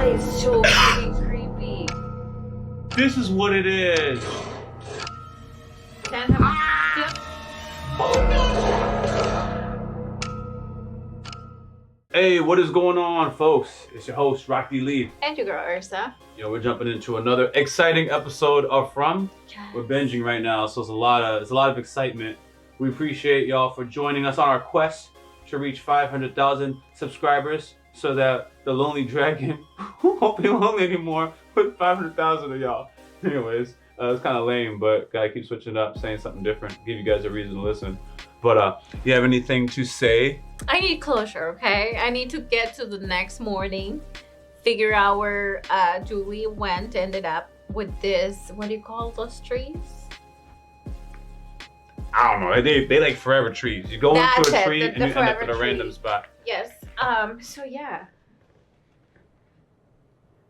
That is so fucking creepy. This is what it is. Can I Hey, what is going on, folks? It's your host, YaBoyRockLee. And your girl, Ursa. Yo, we're jumping into another exciting episode of From. Yes. We're binging right now, so it's a lot of excitement. We appreciate y'all for joining us on our quest to reach 500,000 subscribers, so that the Lonely Dragon won't be lonely anymore with 500,000 of y'all. Anyways, it's kind of lame, but gotta keep switching it up, saying something different, give you guys a reason to listen. But you have anything to say? I need closure, okay? I need to get to the next morning, figure out where Julie ended up with this, what do you call those trees? I don't know. They like forever trees. You go into a tree and you end up in a random spot. Yes. So yeah.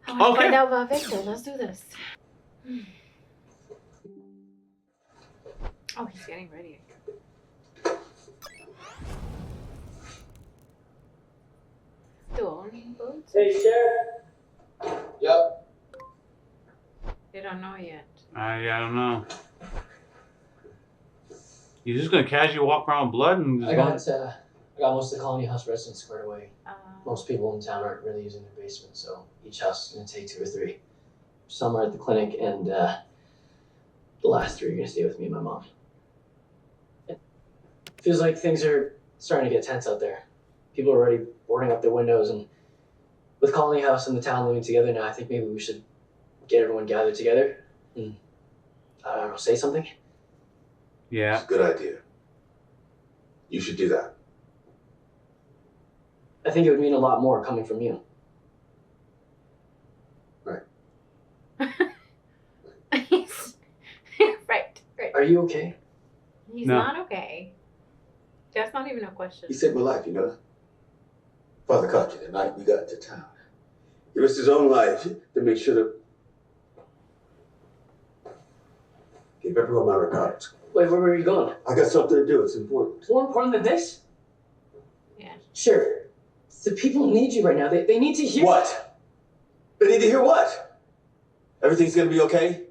I want to find out about Victor. Let's do this. Oh, he's getting ready. Boots? Hey, Sheriff. Yep. They don't know yet. Yeah, I don't know. You're just gonna casually walk around with blood and just I got most of the colony house residents squared away. Uh, Most people in town aren't really using their basement, so each house is gonna take 2 or 3. Some are at the clinic, and the last 3 are gonna stay with me and my mom. It feels like things are starting to get tense out there. People are already boarding up their windows, and with colony house and the town living together now, I think maybe we should get everyone gathered together and, I don't know, say something. Yeah. It's a good idea. You should do that. I think it would mean a lot more coming from you. Right. right. Are you okay? He's No. not okay. That's not even a question. He saved my life, you know. Father caught you the night we got into town. He risked his own life to make sure to give everyone my regards. Wait, where were you going? I got something to do. It's important. More important than this? Yeah. Sure. The people need you right now. They need to hear. What? They need to hear what? Everything's gonna be okay?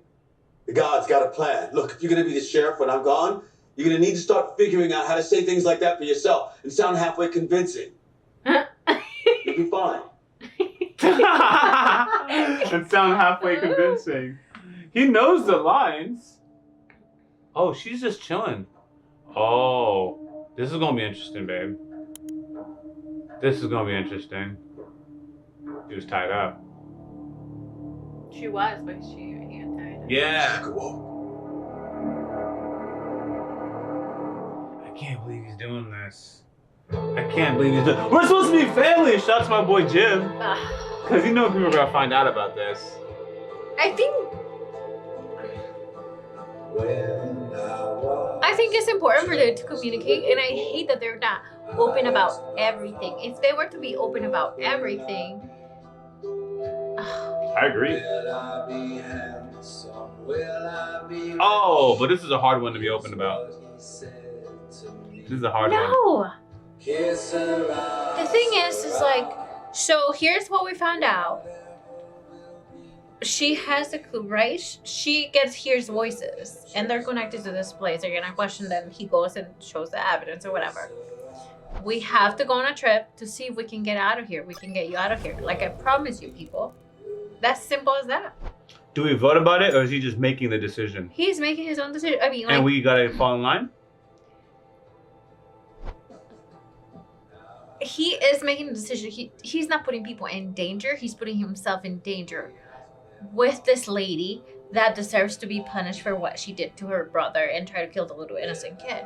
The God's got a plan. Look, if you're gonna be the sheriff when I'm gone, you're gonna need to start figuring out how to say things like that for yourself and sound halfway convincing. You'll be fine. And sound halfway convincing. He knows the lines. Oh, she's just chilling. Oh, this is gonna be interesting, babe. This is gonna be interesting. She was tied up. She was, but he got tired. Yeah. Good walk. I can't believe he's doing this. I can't believe he's doing. We're supposed to be family. Shout out to my boy Jim, because you know people are gonna find out about this. I think it's important for them to communicate, and I hate that they're not open about everything. If they were to be open about everything, I agree. Oh, but this is a hard one to be open about. This is a hard one. no. The thing is like, so here's what we found out. She has a clue, right? She hears voices, and they're connected to this place. They're gonna question them. He goes and shows the evidence or whatever. We have to go on a trip to see if we can get out of here. We can get you out of here. Like I promise you, people. That's simple as that. Do we vote about it, or is he just making the decision? He's making his own decision. I mean, like, And we gotta fall in line? he is making a decision. He's not putting people in danger. He's putting himself in danger with this lady that deserves to be punished for what she did to her brother and try to kill the little innocent kid.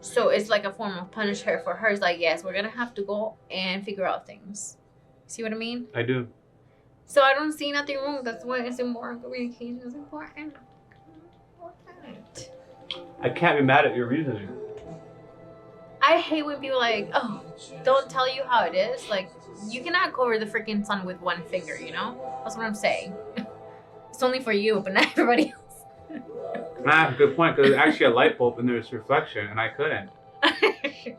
So it's like a form of punish her for her. It's like, yes, we're gonna have to go and figure out things. See what I mean? I do. So I don't see nothing wrong. That's why it's important. Communication is important. I can't be mad at your reasoning. I hate when people like, oh, don't tell you how it is. Like, you cannot cover the freaking sun with one finger, you know? That's what I'm saying. It's only for you, but not everybody else. Nah, good point, because there's actually a light bulb and there's reflection, and I couldn't.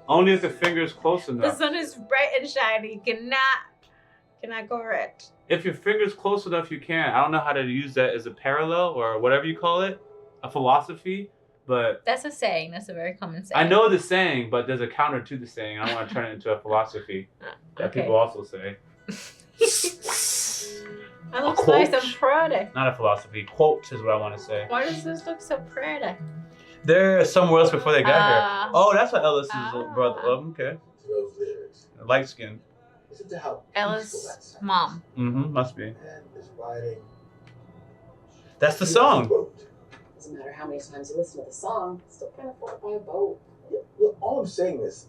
Only if the finger's close The enough. sun is bright and shiny. You cannot Can I correct? If your finger's close enough, you can. I don't know how to use that as a parallel or whatever you call it, a philosophy, but That's a saying. That's a very common saying. I know the saying, but there's a counter to the saying. I don't want to turn it into a philosophy that Okay. people also say. That looks quote. nice and pretty. Not a philosophy. Quote is what I want to say. Why does this look so pretty? They're somewhere else before they got Ah. here. Oh, that's what Ellis's Ah. brother. Oh, okay. Those lyrics. Light skin. Listen to how Ella's peaceful that sounds. mom. Mm-hmm. Must be. And it's riding. That's the song. Doesn't matter how many times you listen to the song, it's still kind of floated by a boat. Yeah, look, all I'm saying is,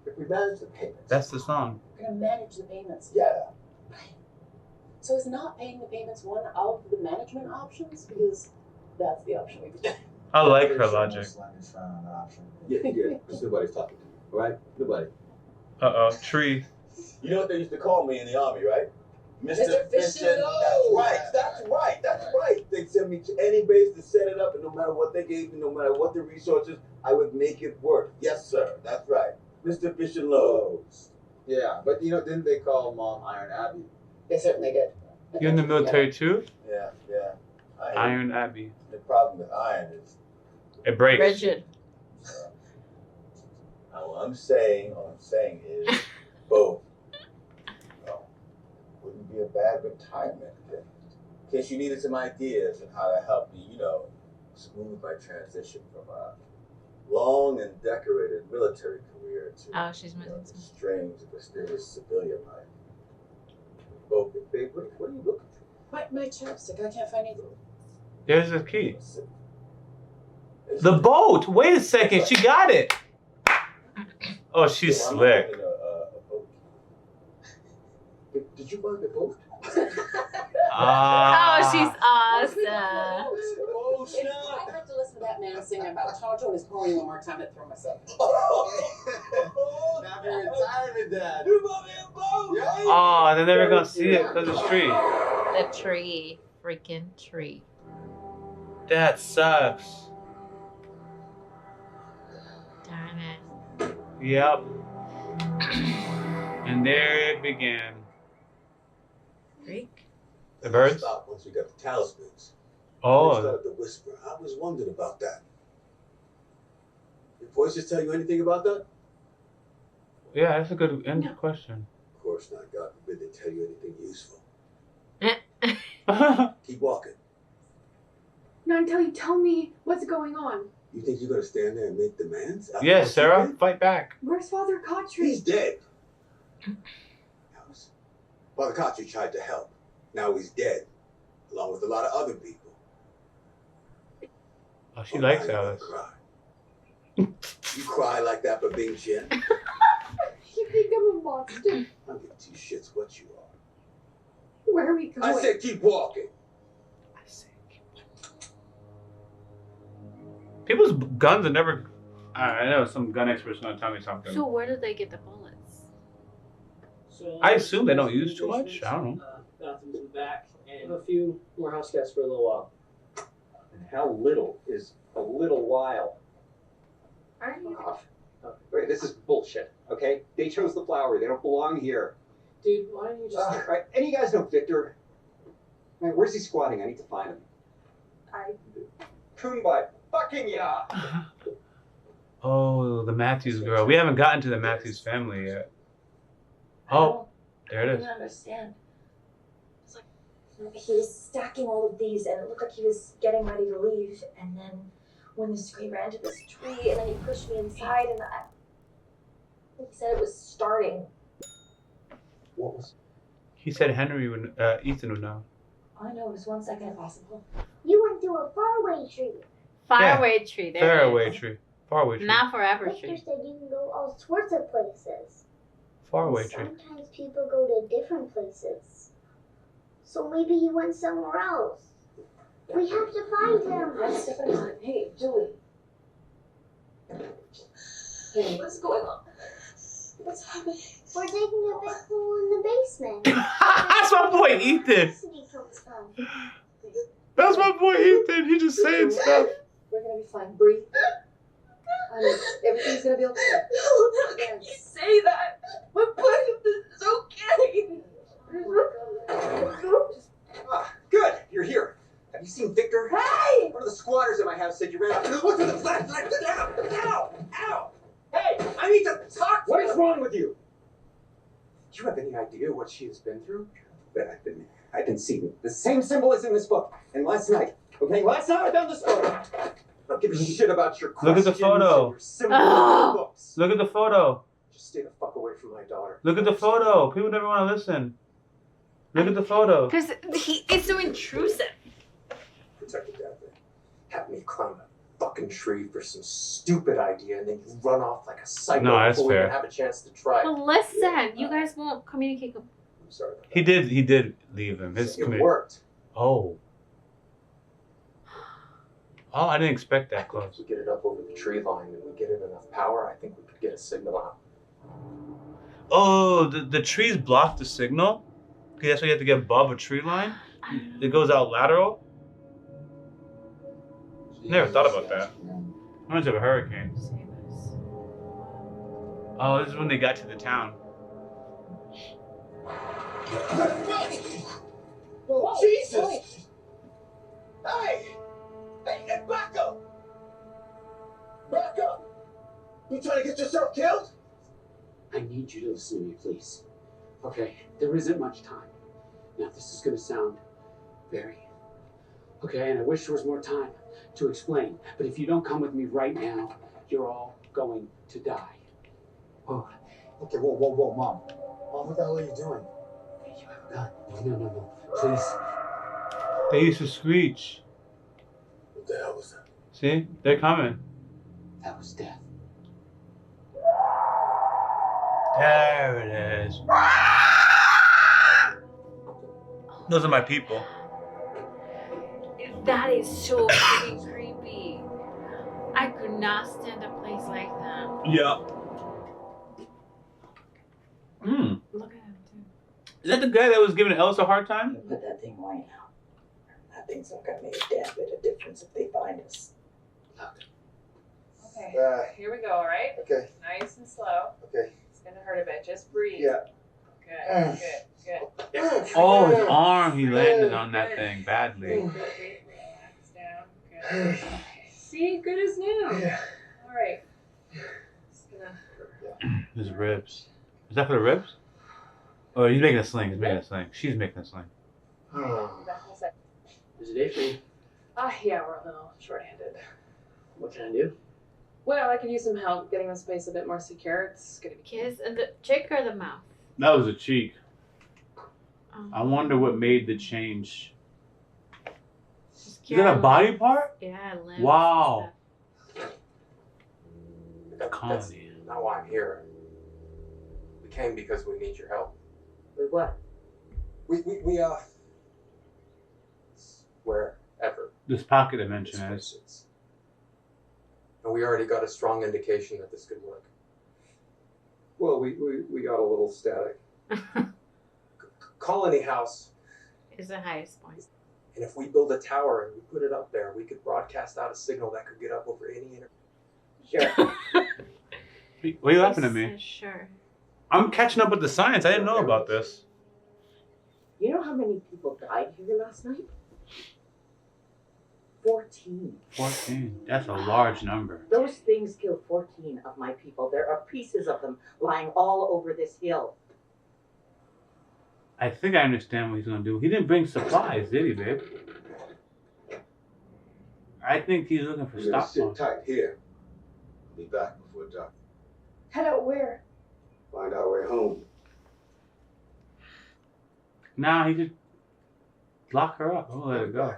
if we manage the payments. That's the song. We're gonna manage the payments. Yeah. So is not paying the payments one of the management options? Because that's the option we could. I like her logic. Yeah, because nobody's talking to you, all right? Nobody. Uh-oh. Tree. You know what they used to call me in the army, right? Mr. Fisher. That's right. They'd send me to any base to set it up, and no matter what they gave me, no matter what the resources, I would make it work. Yes, sir. That's right. Mr. Fish and Loaves. Yeah, but didn't they call Mom Iron Abbey? They certainly did. You in the military too? Yeah. Iron Abbey. The problem with iron is, It breaks. Rigid. all I'm saying is, both. Wouldn't be a bad retirement thing. In case you needed some ideas on how to help me, smooth my transition from a long and decorated military career to Oh, she's missing the some. strange, mysterious civilian life. Both, babe, what are you looking for? My chapstick. I can't find anything. There's the key. The boat. Wait a second. She got it. Oh, she's Yeah, I'm slick. finding a boat. Did you find the boat? Ah. Oh, she's awesome. Oh, If I had to listen to that man sing about Tonto and his pony one more time, I'd throw myself. Happy retirement, Dad. You bought me a boat! Oh, they're never gonna see it because it's tree. The tree. Freaking tree. That sucks. Darn it. Yep. And there it began. Freak. The birds? Stopped once we got the talismans. They Oh, started to whisper. I was wondering about that. Did voices tell you anything about that? yeah, that's a good end question. Of course not. God forbid they tell you anything useful. Keep walking. Not until you tell me what's going on. You think you're gonna stand there and make demands? After Yes, what you Sarah, did? fight back. Where's Father He's Cautry? dead. Alice, Father Kotri tried to help. Now he's dead, along with a lot of other people. Oh, she Oh, likes now you're gonna Alice. Cry. You cry like that for Bing Chen? You think I'm a monster? I'll give two shits what you are. Where are we going? I said keep walking. People's guns are never. I know some gun experts gonna tell me something. So where did they get the bullets? So I assume they don't use too much. I don't know. Bathrooms in the back, and a few more house guests for a little while. And how little is a little while? Aren't you? Wait, this is bullshit, okay? They chose the flower. They don't belong here. Dude, why don't you just... Right, any of you guys know Victor? Right, where's he squatting? I need to find him. Kumbaya. Fucking yeah! Oh, the Matthews girl. We haven't gotten to the Matthews family yet. Oh, there I it didn't is. understand. It's like he was stacking all of these, and it looked like he was getting ready to leave. And then when we ran to this tree, and then he pushed me inside, and he said it was starting. What was... He said Henry would, Ethan would know. All I know is 1 second impossible. You went through a faraway tree. Faraway tree. There it Faraway is. tree. Faraway tree. Not forever Victor tree. said you can go all sorts of places. Faraway And tree. sometimes people go to different places. So maybe he went somewhere else. We have to find him. Hey, Julie. Hey, what's going on? What's happening? We're digging a big hole in the basement. That's my boy Ethan. Electricity comes from. That's my boy Ethan. He just saying stuff. We're gonna be fine. Breathe. Everything's gonna be okay. How can you say that? My buddy, this is okay. house said you ran out. Look at the flashlight. Ow! Ow! Ow! Hey, I need to talk. What is wrong with you? Do you have any idea what she has been through? I've been seeing the same symbols in this book. And last night, okay, last night I found this photo. I don't give a shit about your Look at the questions photo. and your symbols in the books. Look at the photo. Just stay the fuck away from my daughter. Look at the photo. People never want to listen. Look at the photo. Because it's so intrusive. Protected that thing. Have me climb a fucking tree for some stupid idea, and then you run off like a psycho No, that's before we fair. even have a chance to try it. Well, listen, you guys won't communicate. I'm sorry about He did leave him. His that. It committee. worked. Oh. Oh, I didn't expect that If close. we get it up over the tree line and we get it enough power, I think we could get a signal out. Oh, the trees block the signal? Okay, that's why you have to get above a tree line? It goes out lateral? Never thought about that. Reminds me of a hurricane. Oh, this is when they got to the town. Oh, Jesus! Hey! Hey, back up! Back up! You trying to get yourself killed? I need you to listen to me, please. Okay, there isn't much time. Now, this is going to sound very... Okay, and I wish there was more time to explain. But if you don't come with me right now, you're all going to die. Oh. Okay, whoa, Mom. Mom, what the hell are you doing? You have a gun. No. Please. They used to screech. What the hell was that? See? They're coming. That was death. There it is. Those are my people. That is so freaking creepy. I could not stand a place like that. Yeah. Look at him too. Is that the guy that was giving Elsa a hard time? Put that thing away now. That thing's not gonna make a damn bit of difference if they find us. Okay, here we go, all right? Okay. Nice and slow. Okay. It's gonna hurt a bit. Just breathe. Yeah. Good. Oh, his arm. He landed on that thing badly. Breathe. Relax down. Good. See, good as new. Yeah. All right. Just gonna. His ribs. Is that for the ribs? Oh, he's making a sling. He's making a sling. She's making a sling. Back in a sec. Is it it for you? Yeah, we're a little short-handed. What can I do? Well, I could use some help getting this place a bit more secure. It's gonna be Kiss and the cheek or the mouth? That was a cheek. I wonder what made the change. Is that a body part? Yeah, limbs. Wow. That's Comedy. not why I'm here. We came because we need your help. With what? We wherever This pocket this dimension place is. is. And we already got a strong indication that this could work. Well, we got a little static. Colony House. Is the highest point. And if we build a tower and we put it up there, we could broadcast out a signal that could get up over any internet. Sure. Why are you laughing at me? Sure. I'm catching up with the science. I didn't know about this. You know how many people died here last night? 14. 14. That's a large number. Those things killed 14 of my people. There are pieces of them lying all over this hill. I think I understand what he's gonna do. He didn't bring supplies, did he, babe? I think he's looking for We're gonna stop sit loss. tight here. I'll be back before dark. Head out where? Find our way home. Nah, he just lock her up. We'll let it go.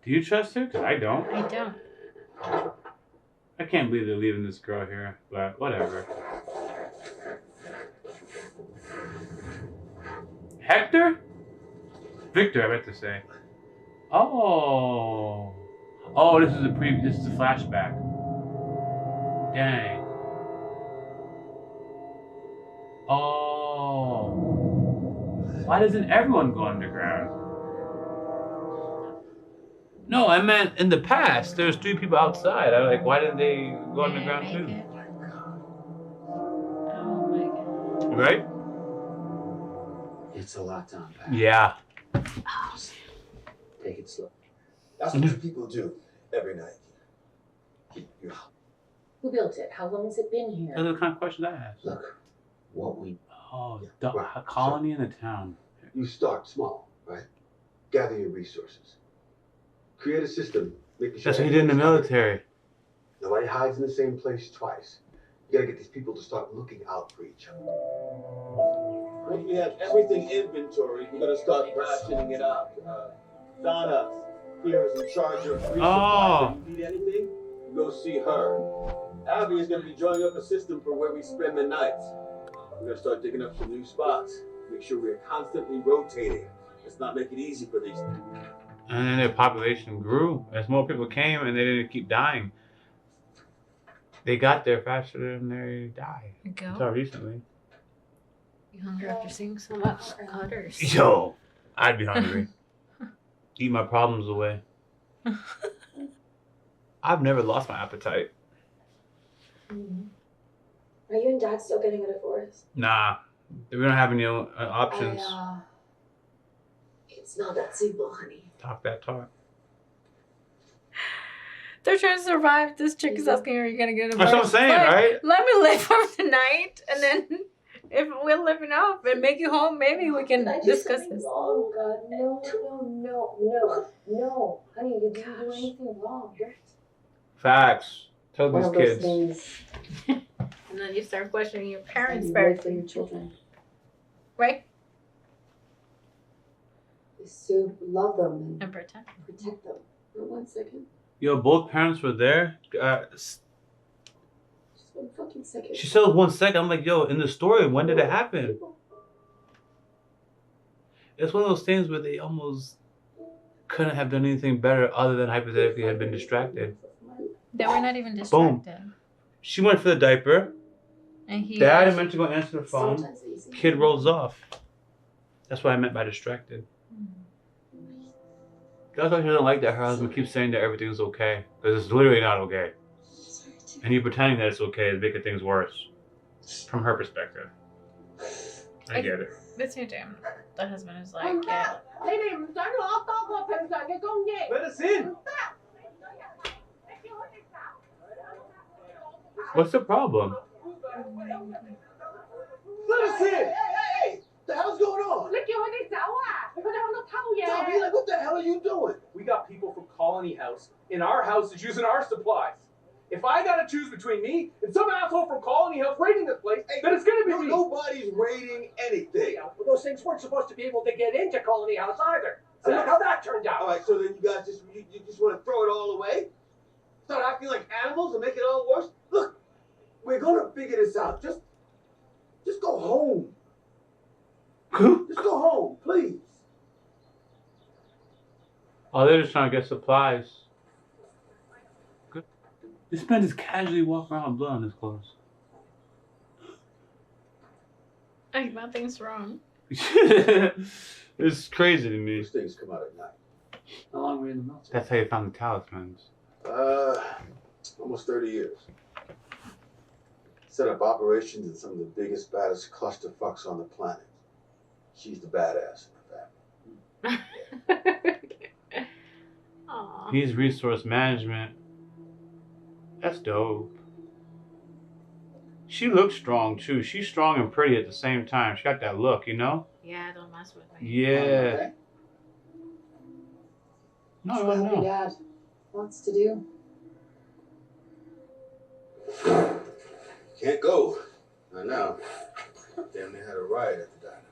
Do you trust her? 'Cause I don't. I don't. I can't believe they're leaving this girl here, but whatever. Hector? Victor, I meant to say. Oh. Oh, this is this is a flashback. Dang. Oh. Why doesn't everyone go underground? No, I meant in the past, there's 3 people outside. I was like, why didn't they go underground too? Oh my god. Right? It's a lot to unpack. Yeah. Take it slow. That's what you people do every night. Who built it? How long has it been here? Those are the kind of questions I ask. Look, what we... Oh, a colony in the town. You start small, right? Gather your resources. Create a system. Making sure That's what he did in the military. Nobody hides in the same place twice. You gotta get these people to start looking out for each other. Once we have everything inventory, we're gonna start rationing it out. Donna here is in charge of resupply. If you need anything, you go see her. Abby is gonna be drawing up a system for where we spend the nights. We're gonna start digging up some new spots. Make sure we're constantly rotating. Let's not make it easy for these things. And then their population grew as more people came, and they didn't keep dying. They got there faster than they died. Until recently. You hungry after seeing so much cutters? Yo, I'd be hungry. Eat my problems away. I've never lost my appetite. Are you and Dad still getting a divorce? Nah, we don't have any options. It's not that simple, honey. Talk that talk. They're trying to survive. This chick is asking, are you going to get a That's what I'm saying, right? Let me live for the night, and then if we're living off and make you home, maybe we can discuss this. Oh, God, no. Honey, you didn't do anything wrong. Facts. Tell One these of those kids. things And then you start questioning your parents' you raise for parenting. your children Right? is to love them And protect. protect them. For 1 second. Yo, both parents were there. Just 1 fucking second. She said 1 second. I'm like, yo, in the story, when did it happen? It's one of those things where they almost couldn't have done anything better other than hypothetically had been distracted. They were not even distracted. Boom. She went for the diaper. And he Dad meant to go answer the phone. Sometimes it's easy. Kid rolls off. That's what I meant by distracted. That's why she doesn't like that her husband keeps saying that everything's okay. Because it's literally not okay. And you pretending that it's okay is making things worse. From her perspective. I get it. That's your jam. The husband is like, yeah. Let us in! What's the problem? Let us in! Hey! The hell's going on? Tommy, like, what the hell are you doing? We got people from Colony House in our houses using our supplies. If I gotta choose between me and some asshole from Colony House raiding this place, then it's gonna be me. Nobody's raiding anything. Yeah, well, those things weren't supposed to be able to get into Colony House either. And look how that turned out. All right, so then you guys you just want to throw it all away? Start acting like animals and make it all worse? Look, we're gonna figure this out. Just go home. Just go home, please. Oh, they're just trying to get supplies. Good. This man just casually walking around with blood on his clothes. Like, nothing's wrong. It's crazy to me. These things come out at night. How long were you in the military? That's how you found the talismans. Almost 30 years. Set up operations in some of the biggest, baddest clusterfucks on the planet. She's the badass in the family. Aww. He's resource management. That's dope. She looks strong too. She's strong and pretty at the same time. She got that look, you know? Yeah, don't mess with me. Yeah. No, I don't Your know. dad wants to do. Can't go. Not now. Damn, they had a riot at the diner.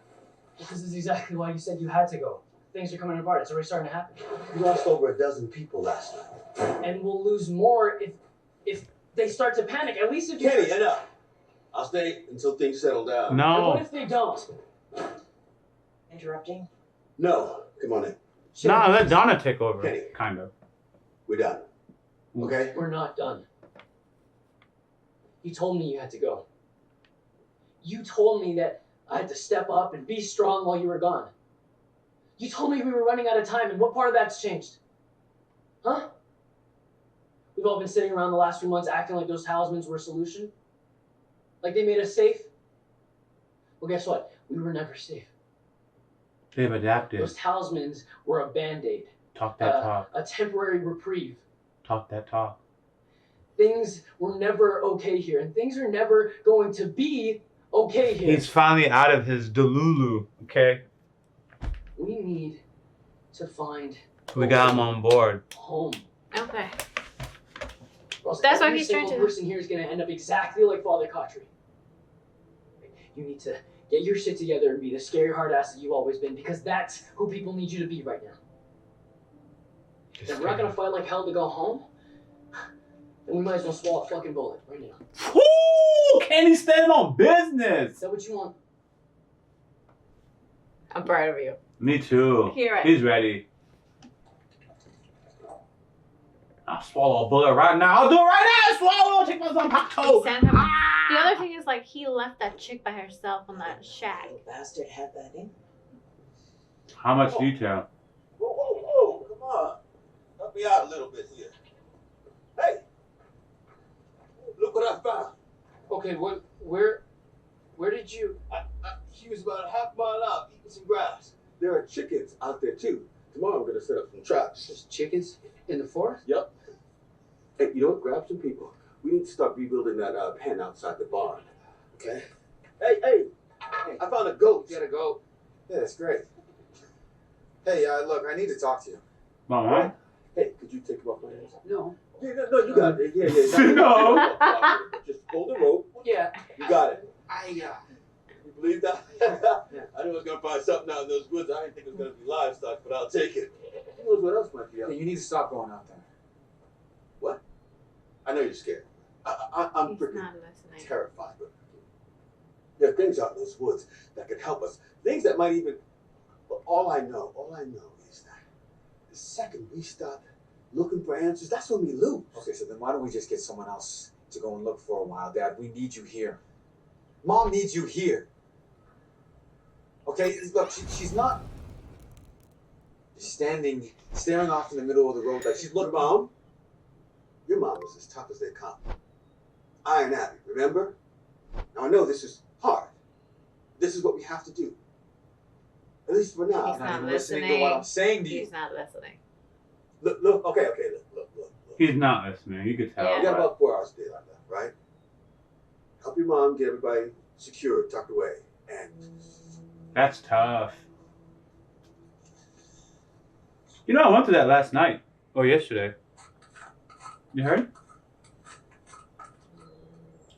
This is exactly why you said you had to go. Things are coming apart. It's already starting to happen. We lost over a dozen people last night. And we'll lose more if they start to panic. At least if you... Kenny, enough. I'll stay until things settle down. And No. what if they don't? Interrupting? No. Come on in. Nah, let Donna take over. Kenny. Kind of. We're done. Okay? We're not done. You told me you had to go. You told me that I had to step up and be strong while you were gone. You told me we were running out of time, and what part of that's changed? Huh? We've all been sitting around the last few months acting like those talismans were a solution? Like they made us safe? Well, guess what? We were never safe. They've adapted. Those talismans were a band-aid. Talk that talk. A temporary reprieve. Talk that talk. Things were never okay here, and things are never going to be okay here. He's finally out of his delulu, okay? We need to find. We got him on board. Home. Okay. That's why he's trying to. Every single person here is going to end up exactly like Father Kotri. You need to get your shit together and be the scary hard ass that you've always been, because that's who people need you to be right now. If we're not going to fight like hell to go home, then we might as well swallow a fucking bullet right now. Woo! Kenny's standing on business. Is that what you want? I'm proud of you. Me too. He's ready. I'll swallow a bullet right now. I'll do it right now. Swallow. Take my son hot toe. The other thing is, like, he left that chick by herself on that shack. Little bastard had that in. How much detail? Whoa, come on. Help me out a little bit here. Hey, look what I found. Okay, where did you? He was about a half mile out eating some grass. There are chickens out there too. Tomorrow I'm gonna set up some traps. There's chickens in the forest? Yep. Hey, you know what? Grab some people. We need to start rebuilding that pen outside the barn. Okay. Hey! I found a goat. You got a goat? Yeah, that's great. Hey, look, I need to talk to you. Mama. Hey, could you take him off my hands? No. Yeah, no, you got it. Yeah. No. Just hold the rope. Yeah. You got it. I You believe that? I knew I was gonna find something out in those woods. I didn't think it was gonna be livestock, but I'll take it. Who knows what else might be out there? You need to stop going out there. What? I know you're scared. I'm He's freaking not listening. terrified, but there are things out in those woods that could help us. Things that might even. But all I know is that the second we stop looking for answers, that's when we lose. Okay, so then why don't we just get someone else to go and look for a while, Dad? We need you here. Mom needs you here. Okay, look, she's not just staring off in the middle of the road like she's. Look, Mom. Your mom was as tough as they come. Iron Abby, remember? Now I know this is hard. This is what we have to do. At least for now. He's not even listening to what I'm saying to you. He's not listening. Look, okay, look. He's not listening. You could tell. Yeah. We got about 4 hours a day like that, right? Help your mom get everybody secured, tucked away, and That's tough. You know, I went to that last night. Or yesterday. You heard?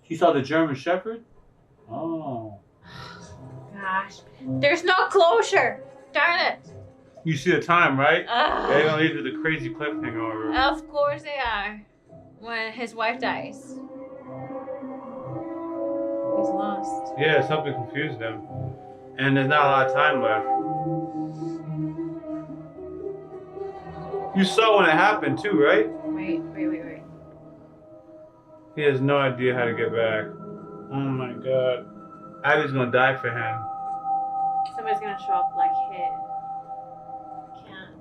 You saw the German Shepherd? Oh. Gosh. There's no closure. Darn it. You see the time, right? Ugh. They're gonna leave with a crazy cliffhanger over. Of course they are. When his wife dies. He's lost. Yeah, something confused them. And there's not a lot of time left. You saw when it happened too, right? Wait. He has no idea how to get back. Oh my god. Abby's gonna die for him. Somebody's gonna show up like him. Can't.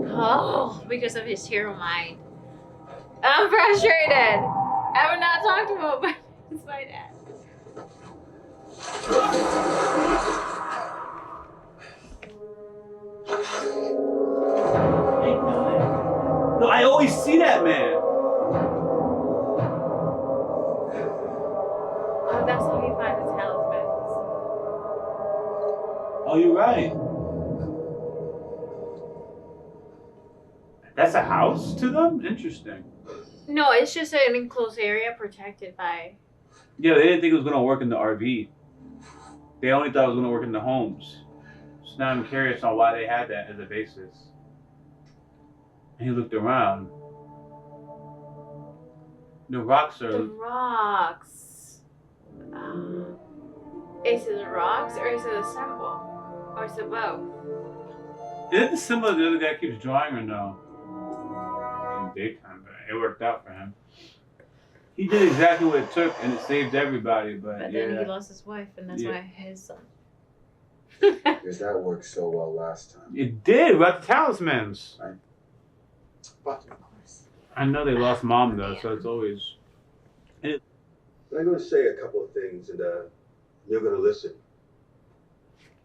Oh, because of his hero mind. I'm frustrated. I would not talk to him, but it's my dad. No, I always see that man. Oh, that's how he finds his talismans. Oh, you're right. That's a house to them? Interesting. No, it's just an enclosed area protected by. Yeah, they didn't think it was gonna work in the RV. They only thought it was gonna work in the homes. So now I'm curious on why they had that as a basis. And he looked around. The rocks are. The rocks. Is it the rocks or is it a symbol? Or is it both? Is it the symbol the other guy keeps drawing or no? In daytime, but it worked out for him. He did exactly what it took and it saved everybody, but But yeah. then he lost his wife, and that's why his son. Because that worked so well last time. It did, about the talismans. Right. but I know they lost mom though, so it's always. I'm going to say a couple of things, and you're going to listen.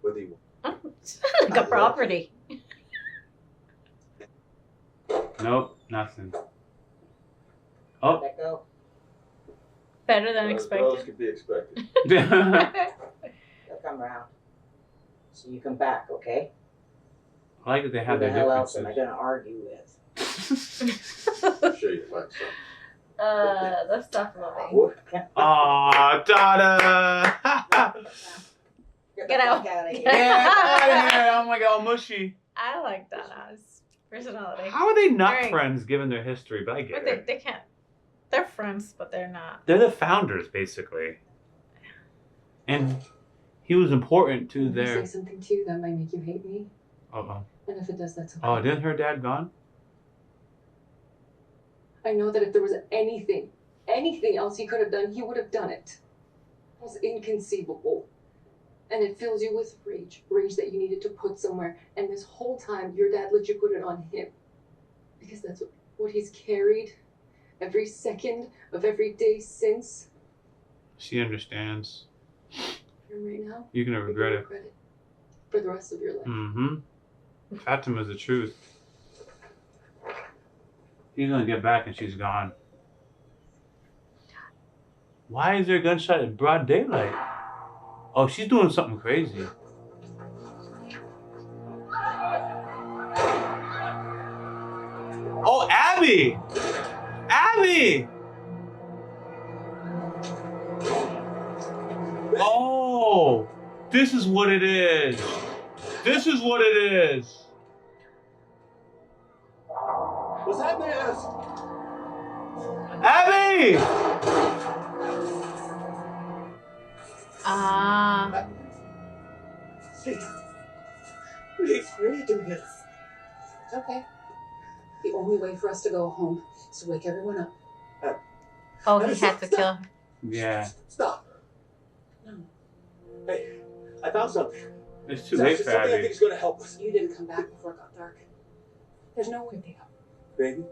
Whether you Like a property. Nope, nothing. Oh. Let go. Better than What else expected. could be expected? They'll come around. So you come back, okay? I like that they have Who the their hell else differences. am I gonna argue with? I'm sure you'll find something. That's tough loving. Aw, Dada! Get out. Fuck out of here. Get out of here! Oh my god, mushy. I like Dada's personality. How are they not Very- friends given their history? But I But get they, it. they can't. They're friends, but they're not. They're the founders, basically. And he was important to Can I their. say something to you that might make you hate me? Uh-oh. And if it does, that's okay. Oh, didn't her dad gone? I know that if there was anything else he could have done, he would have done it. It was inconceivable. And it fills you with rage that you needed to put somewhere. And this whole time, your dad let you put it on him. Because that's what he's carried every second of every day since. She understands. And right now, You're gonna you're regret gonna it. regret it for the rest of your life. Mm-hmm. Fatima's the truth. He's gonna get back and she's gone. Why is there a gunshot in broad daylight? Oh, she's doing something crazy. Oh, Abby! Abby! Oh, this is what it is. This is what it is. What's happening, Alice? Abby! Ah. Please, why are you doing this? It's okay. The only way for us to go home is to wake everyone up. Oh, he had to kill her. Yeah. Stop. Hey, I found something. It's too late for Something I think Abby. is going to help us. You didn't come back before it got dark. There's no way to go. Baby,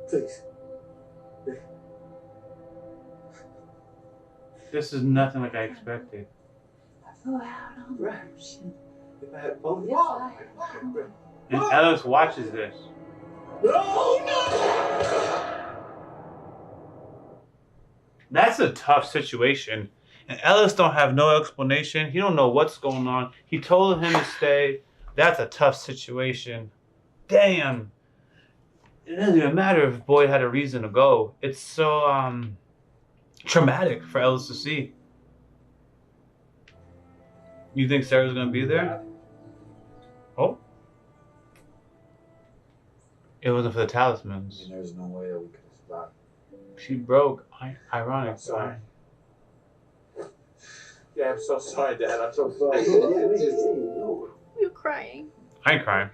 please. This is nothing like I expected. Go out on the ocean. If I had a phone, Yes, I And Ellis watches this. That's a tough situation. And Ellis don't have no explanation. He don't know what's going on. He told him to stay. That's a tough situation. Damn. It doesn't even matter if Boyd had a reason to go. It's so traumatic for Ellis to see. You think Sarah's gonna be there? Oh. It wasn't for the talismans. There's no way that we could have survived. She broke. Ironic. I'm sorry. Yeah, I'm so sorry, Dad. I'm so sorry. You're crying. I ain't crying.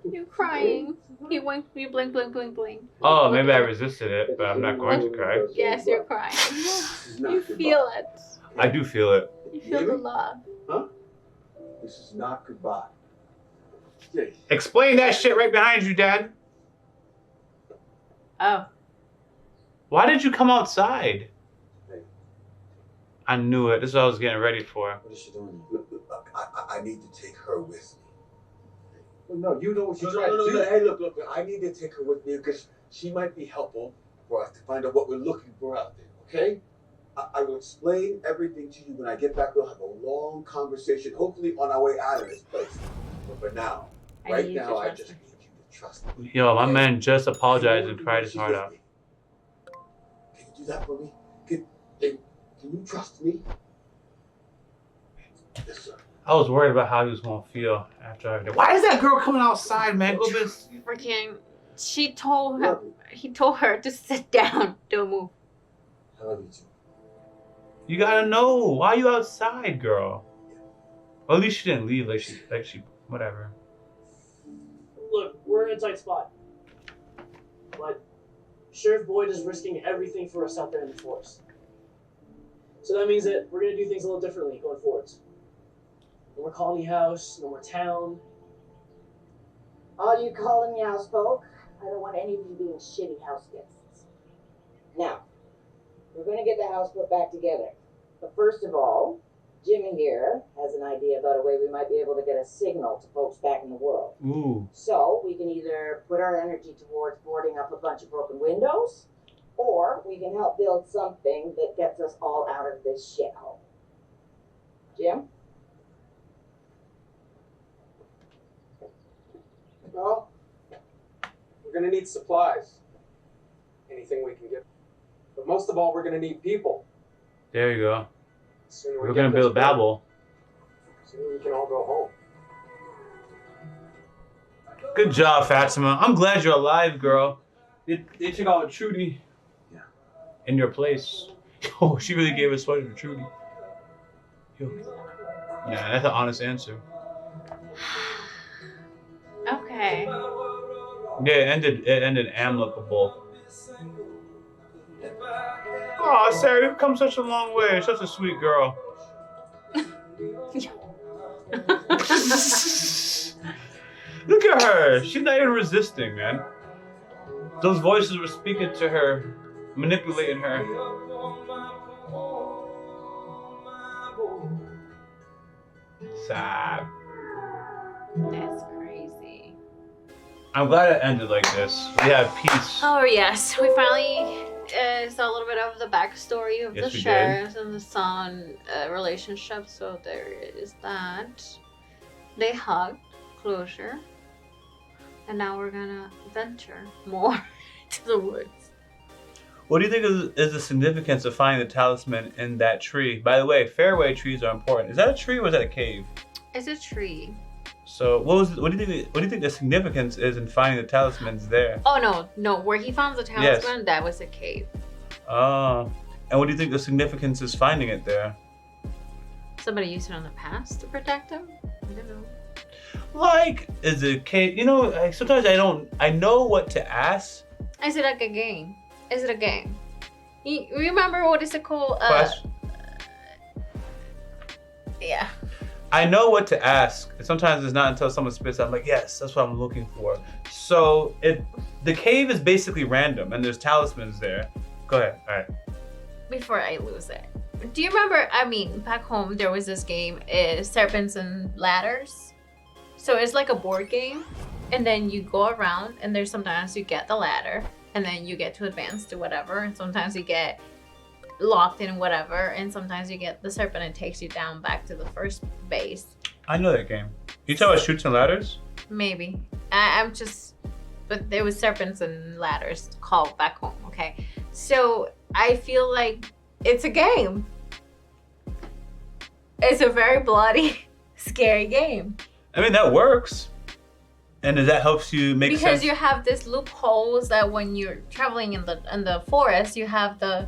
You're crying. You blink, blink, blink. Oh, maybe I resisted it, but I'm not going to cry. Yes, you're crying. You feel it. I do feel it. You feel the love. Huh? This is not goodbye. Yeah. Explain that shit right behind you, Dad. Oh. Why did you come outside? I knew it. This is what I was getting ready for. What is she doing? Look, I need to take her with me. Well, no, you know what she's trying to do. Hey, look, I need to take her with me because she might be helpful for us to find out what we're looking for out there, okay? I will explain everything to you when I get back. We'll have a long conversation, hopefully on our way out of this place. But for now, right now, I just need you to trust me. Yo, my man just apologized and cried his heart out. Can you do that for me? Can you trust me? Yes, sir. I was worried about how he was gonna feel after everything. Why is that girl coming outside, man? Go this. Freaking. He told her to sit down. Don't move. I love you too. You gotta know. Why are you outside, girl? Well, at least she didn't leave like she whatever. Look, we're in a tight spot. But Sheriff Boyd is risking everything for us out there in the forest. So that means that we're going to do things a little differently going forwards. No more colony house, no more town. All you colony house folk, I don't want any of you being shitty house guests. Now, we're going to get the house put back together. But first of all, Jimmy here has an idea about a way we might be able to get a signal to folks back in the world. Ooh. So we can either put our energy towards boarding up a bunch of broken windows, or we can help build something that gets us all out of this shithole. Jim? Well, we're gonna need supplies. Anything we can get. But most of all, we're gonna need people. There you go. The sooner we We're get gonna this build done, Babel. the sooner we can all go home. Good job, Fatima. I'm glad you're alive, girl. They took out Trudy. Yeah. In your place. Oh, she really gave a sweater to Trudy. Yo. Yeah, that's an honest answer. Okay. Yeah, it ended amicable. Oh, Sarah, you've come such a long way. You're such a sweet girl. Look at her. She's not even resisting, man. Those voices were speaking to her, manipulating her. Sad. That's crazy. I'm glad it ended like this. We have peace. Oh yes, we finally saw a little bit of the backstory of Yes, the we sheriff and the son relationship. So there is that. They hugged, closure, and now we're gonna venture more to the woods. What do you think is the significance of finding the talisman in that tree? By the way, fairway trees are important. Is that a tree or is that a cave? It's a tree. So what do you think the significance is in finding the talismans there? Oh no, where he found the talisman, that was a cave. Oh. And what do you think the significance is finding it there? Somebody used it in the past to protect him? I don't know. Like, is it a cave? You know, sometimes I know what to ask. Is it like a game? Is it a game? You remember what is it called? Yeah. I know what to ask. And sometimes it's not until someone spits out, I'm like, yes, that's what I'm looking for. So the cave is basically random and there's talismans there. Go ahead. All right. Before I lose it. Do you remember, back home there was this game, Serpents and Ladders. So it's like a board game. And then you go around and there's sometimes you get the ladder and then you get to advance to whatever. And sometimes you get locked in whatever. And sometimes you get the serpent and it takes you down back to the first base. I know that game. You talk about Chutes and Ladders? Maybe. But there was Serpents and Ladders called back home, okay? So I feel like it's a game. It's a very bloody, scary game. I mean, that works. And that helps you make sense. Because you have this loopholes that when you're traveling in the forest, you have the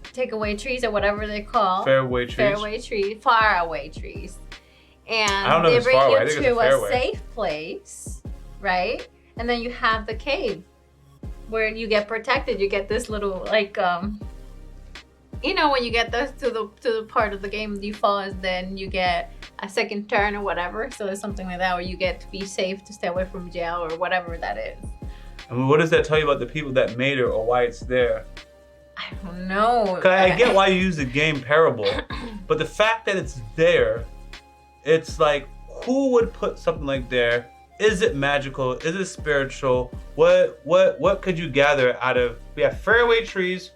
takeaway trees or whatever they call. Fairway trees. Fairway trees, faraway trees. And I don't know they if it's bring far away. I you think it's to a a fairway. safe place, right? And then you have the cave where you get protected. You get this little you know, when you get to the part of the game you fall, and then you get a second turn or whatever. So it's something like that where you get to be safe to stay away from jail or whatever that is. I mean, what does that tell you about the people that made it or why it's there? I don't know. Cause I get why you use the game Parable, but the fact that it's there, it's like, who would put something like there? Is it magical? Is it spiritual? What could you gather out of? We have fairway trees.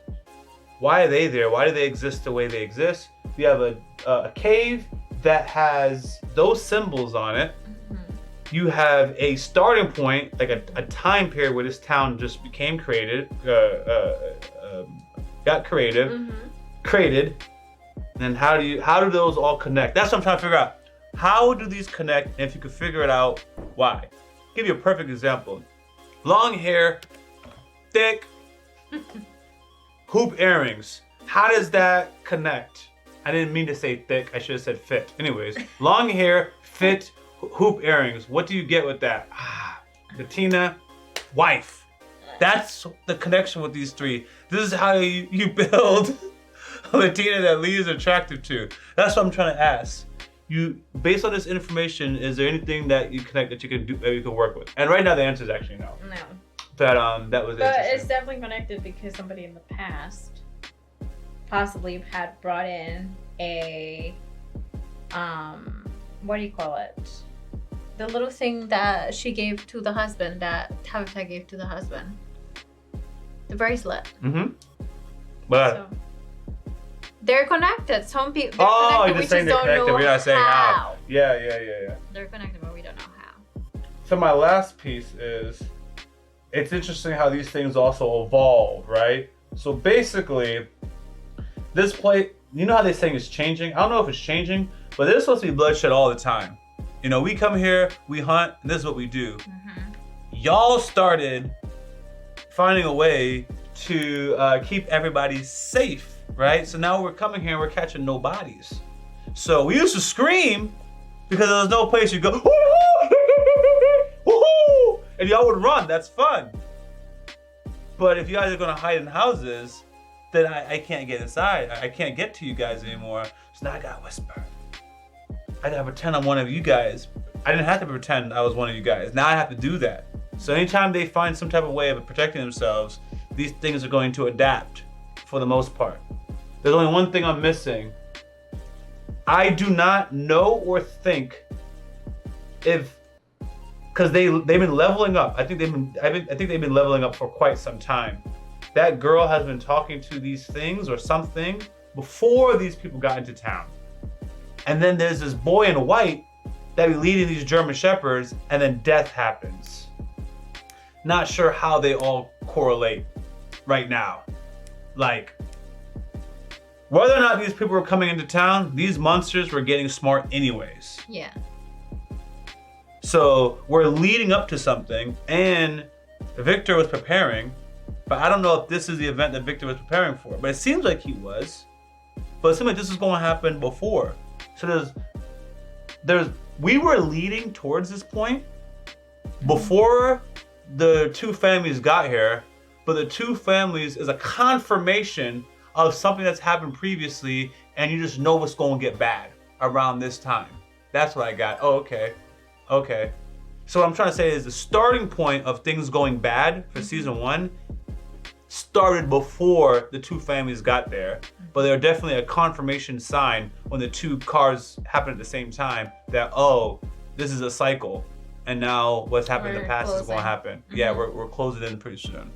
Why are they there? Why do they exist the way they exist? We have a cave that has those symbols on it. You have a starting point, like a time period where this town just became created, got creative, created. And how do those all connect? That's what I'm trying to figure out. How do these connect? And if you could figure it out, why? I'll give you a perfect example. Long hair, thick, hoop earrings. How does that connect? I didn't mean to say thick, I should have said fit. Anyways, long hair, fit, hoop earrings. What do you get with that? Latina, wife. That's the connection with these three. This is how you build a Latina that Lee is attractive to. That's what I'm trying to ask. Based on this information, is there anything that you connect that you can do, that you can work with? And right now the answer is actually no. No. But that was But interesting. it's definitely connected because somebody in the past possibly had brought in a what do you call it? The little thing that she gave to the husband, that Tabitha gave to the husband. The bracelet. Mm-hmm. But So, they're connected. Some people. oh, Connected, you're we just saying they're don't connected. know We're not saying how. how. Yeah. They're connected, but we don't know how. So my last piece is, it's interesting how these things also evolve, right? So basically, this play, you know how this thing is changing? I don't know if it's changing, but there's supposed to be bloodshed all the time. You know, we come here, we hunt, and this is what we do. Y'all started finding a way to keep everybody safe, right? So now we're coming here and we're catching no bodies. So we used to scream because there was no place you go, woohoo, and y'all would run. That's fun. But if you guys are gonna hide in houses, then I can't get inside. I can't get to you guys anymore. So now I gotta whisper. I gotta pretend I'm one of you guys. I didn't have to pretend I was one of you guys. Now I have to do that. So anytime they find some type of way of protecting themselves, these things are going to adapt for the most part. There's only one thing I'm missing. I do not know or think if, because they've been leveling up. I think they've been leveling up for quite some time. That girl has been talking to these things or something before these people got into town. And then there's this boy in white that be leading these German Shepherds, and then death happens. Not sure how they all correlate right now. Like, whether or not these people were coming into town, these monsters were getting smart anyways. Yeah. So we're leading up to something, and Victor was preparing, but I don't know if this is the event that Victor was preparing for, but it seems like he was. But it seems like this is going to happen before. So we were leading towards this point before the two families got here, but the two families is a confirmation of something that's happened previously, and you just know what's going to get bad around this time. That's what I got. Oh, okay. So what I'm trying to say is the starting point of things going bad for season 1 started before the two families got there, but they're definitely a confirmation sign when the two cars happen at the same time that, oh, this is a cycle, and now what's happened in the past is going to happen. Yeah, we're closing in pretty soon.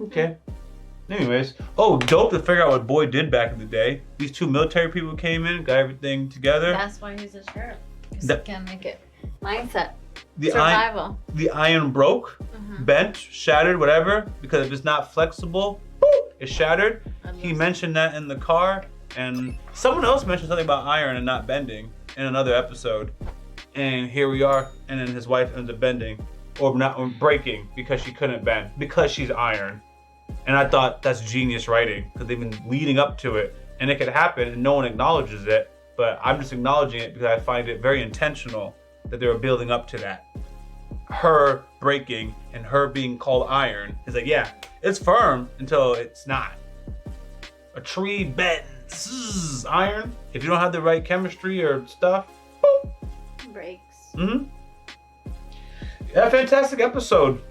Okay. Anyways, oh, dope to figure out what Boy did back in the day. These two military people came in, got everything together. That's why he's a sheriff. Because he can make it. Mindset. The Survival. The iron broke, bent, shattered, whatever, because if it's not flexible, boop, it's shattered. He mentioned that in the car, and someone else mentioned something about iron and not bending in another episode. And here we are, and then his wife ends up bending, or breaking because she couldn't bend, because she's iron. And I thought that's genius writing, because they've been leading up to it, and it could happen and no one acknowledges it, but I'm just acknowledging it because I find it very intentional that they were building up to that. Her breaking and her being called iron is like, yeah, it's firm until it's not. A tree bends, iron. If you don't have the right chemistry or stuff, boop. Breaks. Yeah, fantastic episode.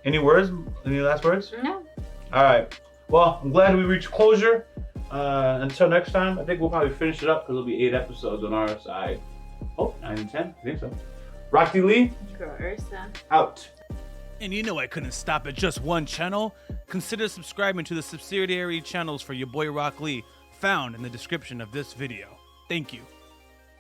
Any words? Any last words? No. All right. Well, I'm glad we reached closure. Until next time, I think we'll probably finish it up because there'll be 8 episodes on our side. Oh, 9 and 10. I think so. YaBoyRockLee. Out. And you know I couldn't stop at just one channel. Consider subscribing to the subsidiary channels for YaBoyRockLee, found in the description of this video. Thank you.